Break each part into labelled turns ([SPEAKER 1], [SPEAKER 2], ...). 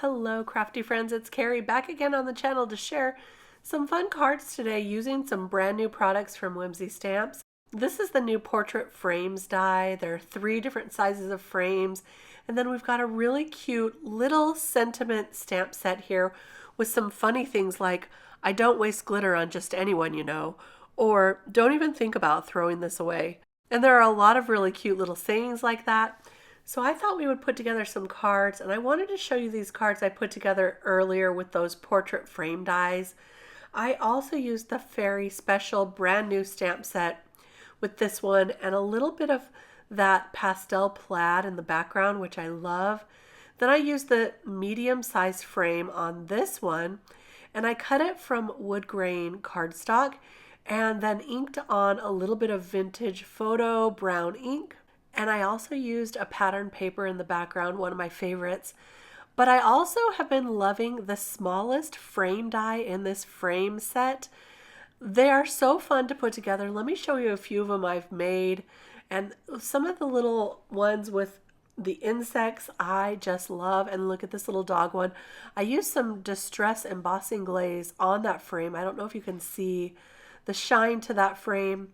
[SPEAKER 1] Hello, crafty friends. It's Kari back again on the channel to share some fun cards today using some brand new products from Whimsy Stamps. This is the new portrait frames die. There are 3 different sizes of frames. And then we've got a really cute little sentiment stamp set here with some funny things like, I don't waste glitter on just anyone, you know, or don't even think about throwing this away. And there are a lot of really cute little sayings like that. So I thought we would put together some cards, and I wanted to show you these cards I put together earlier with those portrait frame dies. I also used the Fairy Special brand new stamp set with this one and a little bit of that pastel plaid in the background, which I love. Then I used the medium size frame on this one, and I cut it from wood grain cardstock and then inked on a little bit of vintage photo brown ink. And I also used a pattern paper in the background, one of my favorites. But I also have been loving the smallest frame die in this frame set. They are so fun to put together. Let me show you a few of them I've made. And some of the little ones with the insects I just love. And look at this little dog one. I used some distress embossing glaze on that frame. I don't know if you can see the shine to that frame.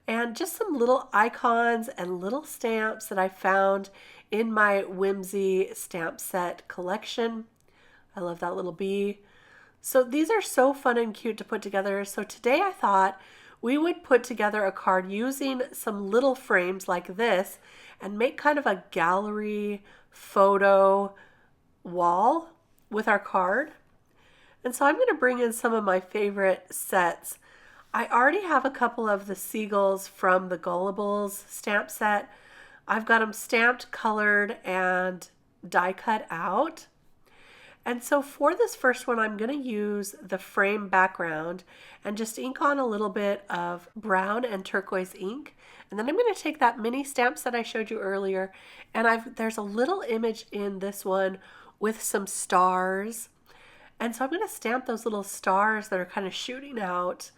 [SPEAKER 1] And just some little icons and little stamps that I found in my Whimsy stamp set collection. I love that little bee. So these are so fun and cute to put together. So today I thought we would put together a card using some little frames like this and make kind of a gallery photo wall with our card. And so I'm going to bring in some of my favorite sets. I already have a couple of the seagulls from the Gullibles stamp set. I've got them stamped, colored, and die cut out. And so for this first one, I'm going to use the frame background and just ink on a little bit of brown and turquoise ink. And then I'm going to take that mini stamp set I showed you earlier, and there's a little image in this one with some stars. And so I'm going to stamp those little stars that are kind of shooting out.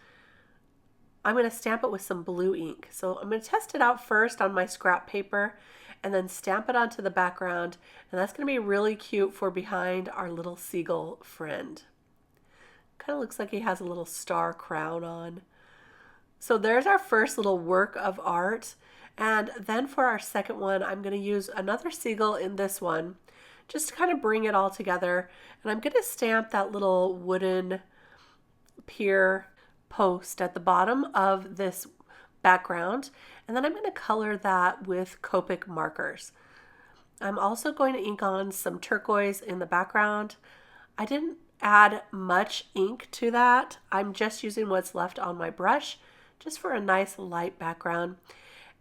[SPEAKER 1] I'm going to stamp it with some blue ink. So I'm going to test it out first on my scrap paper and then stamp it onto the background. And that's going to be really cute for behind our little seagull friend. Kind of looks like he has a little star crown on. So there's our first little work of art. And then for our second one, I'm going to use another seagull in this one just to kind of bring it all together. And I'm going to stamp that little wooden pier post at the bottom of this background, and then I'm going to color that with Copic markers. I'm also going to ink on some turquoise in the background. I didn't add much ink to that. I'm just using what's left on my brush just for a nice light background.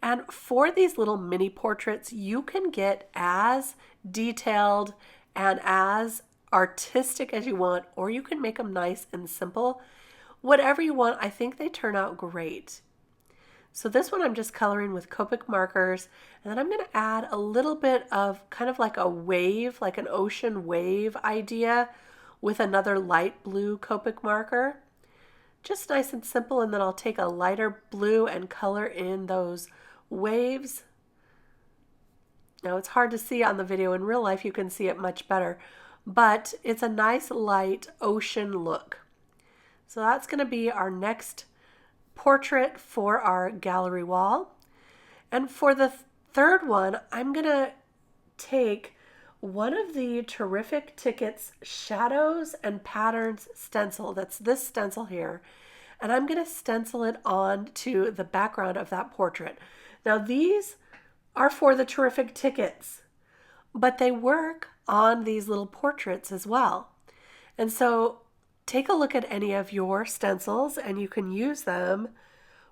[SPEAKER 1] And for these little mini portraits, you can get as detailed and as artistic as you want, or you can make them nice and simple. Whatever you want, I think they turn out great. So this one I'm just coloring with Copic markers, and then I'm going to add a little bit of kind of like a wave, like an ocean wave idea with another light blue Copic marker. Just nice and simple, and then I'll take a lighter blue and color in those waves. Now it's hard to see on the video. In real life you can see it much better, but it's a nice light ocean look. So that's going to be our next portrait for our gallery wall. And for the third one, I'm going to take one of the Terrific Tickets Shadows and Patterns stencil. That's this stencil here. And I'm going to stencil it onto the background of that portrait. Now these are for the Terrific Tickets, but they work on these little portraits as well. And so take a look at any of your stencils and you can use them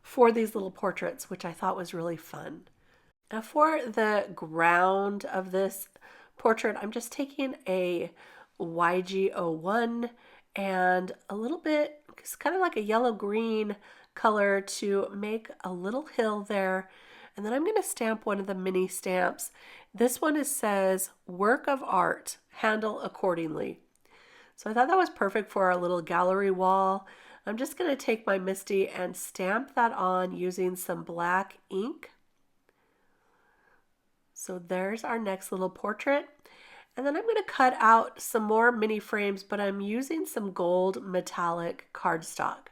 [SPEAKER 1] for these little portraits, which I thought was really fun. Now for the ground of this portrait, I'm just taking a YG01 and a little bit, it's kind of like a yellow-green color to make a little hill there. And then I'm going to stamp one of the mini stamps. This one says, "Work of Art, handle accordingly." So I thought that was perfect for our little gallery wall. I'm just going to take my Misty and stamp that on using some black ink. So there's our next little portrait. And then I'm going to cut out some more mini frames, but I'm using some gold metallic cardstock.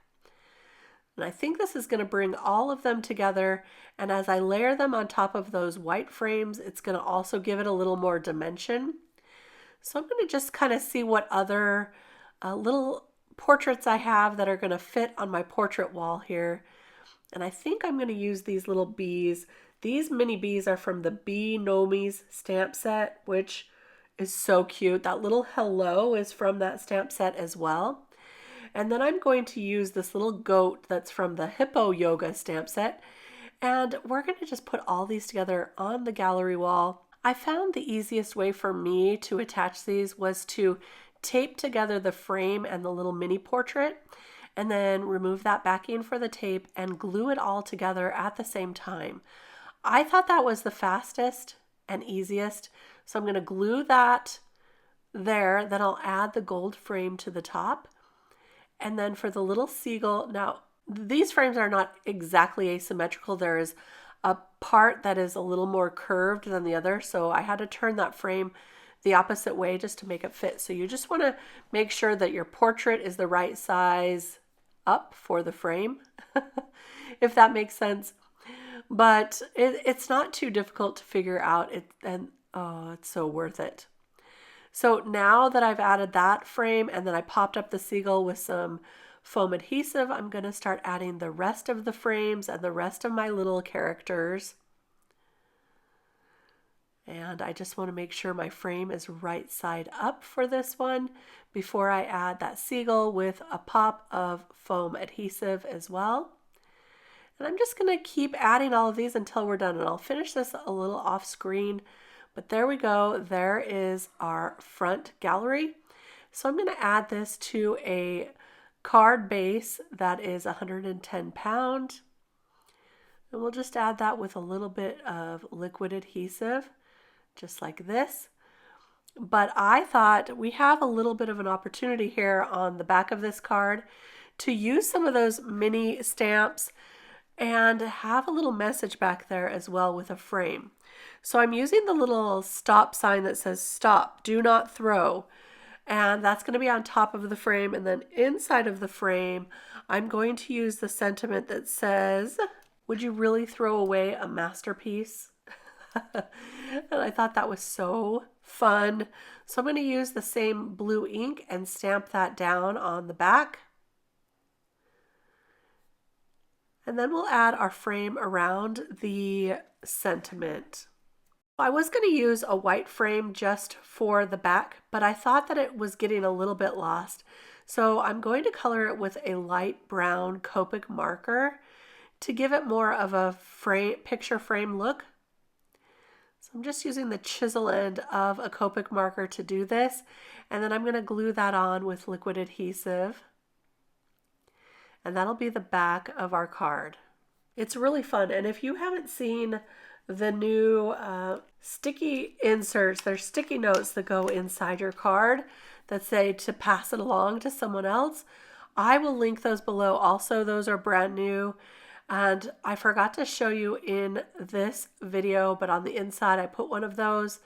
[SPEAKER 1] And I think this is going to bring all of them together. And as I layer them on top of those white frames, it's going to also give it a little more dimension. So I'm going to just kind of see what other little portraits I have that are going to fit on my portrait wall here. And I think I'm going to use these little bees. These mini bees are from the Gnomies stamp set, which is so cute. That little hello is from that stamp set as well. And then I'm going to use this little goat that's from the Hippo yoga stamp set. And we're going to just put all these together on the gallery wall. I found the easiest way for me to attach these was to tape together the frame and the little mini portrait, and then remove that backing for the tape and glue it all together at the same time. I thought that was the fastest and easiest. So I'm going to glue that there, then I'll add the gold frame to the top. And then for the little seagull, now these frames are not exactly asymmetrical. There is a part that is a little more curved than the other, so I had to turn that frame the opposite way just to make it fit. So you just want to make sure that your portrait is the right size up for the frame, if that makes sense. But it's not too difficult to figure out, and oh, it's so worth it. So now that I've added that frame and then I popped up the seagull with some foam adhesive, I'm going to start adding the rest of the frames and the rest of my little characters. And I just want to make sure my frame is right side up for this one before I add that seagull with a pop of foam adhesive as well. And I'm just going to keep adding all of these until we're done. And I'll finish this a little off screen. But there we go. There is our front gallery. So I'm going to add this to a card base that is 110 pound. And we'll just add that with a little bit of liquid adhesive, just like this. But I thought we have a little bit of an opportunity here on the back of this card to use some of those mini stamps and have a little message back there as well with a frame. So I'm using the little stop sign that says stop, do not throw. And that's going to be on top of the frame. And then inside of the frame, I'm going to use the sentiment that says, would you really throw away a masterpiece? And I thought that was so fun. So I'm going to use the same blue ink and stamp that down on the back. And then we'll add our frame around the sentiment. I was going to use a white frame just for the back, but I thought that it was getting a little bit lost. So I'm going to color it with a light brown Copic marker to give it more of a picture frame look. So I'm just using the chisel end of a Copic marker to do this, and then I'm going to glue that on with liquid adhesive. And that'll be the back of our card. It's really fun, and if you haven't seen the new sticky inserts, there's sticky notes that go inside your card that say to pass it along to someone else. I will link those below. Also, those are brand new. And I forgot to show you in this video, but on the inside I put one of those.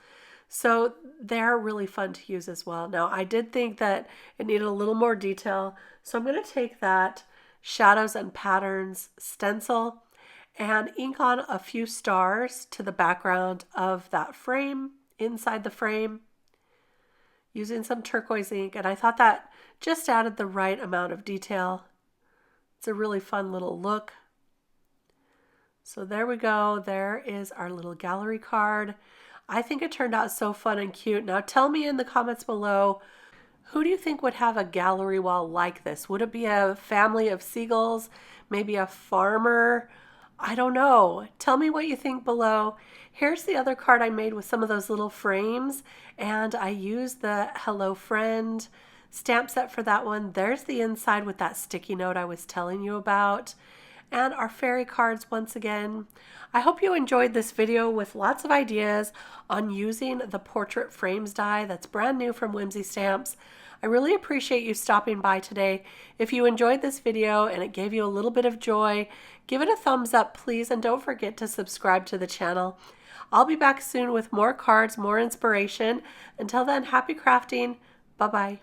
[SPEAKER 1] So they're really fun to use as well. Now, I did think that it needed a little more detail. So I'm going to take that Shadows and Patterns stencil and ink on a few stars to the background of that frame, inside the frame, using some turquoise ink. And I thought that just added the right amount of detail. It's a really fun little look. So there we go. There is our little gallery card. I think it turned out so fun and cute. Now tell me in the comments below, who do you think would have a gallery wall like this? Would it be a family of seagulls? Maybe a farmer? I don't know. Tell me what you think below. Here's the other card I made with some of those little frames, and I used the Hello Friend stamp set for that one. There's the inside with that sticky note I was telling you about. And our fairy cards once again. I hope you enjoyed this video with lots of ideas on using the portrait frames die that's brand new from Whimsy Stamps. I really appreciate you stopping by today. If you enjoyed this video and it gave you a little bit of joy, give it a thumbs up please, and don't forget to subscribe to the channel. I'll be back soon with more cards, more inspiration. Until then, happy crafting. Bye-bye.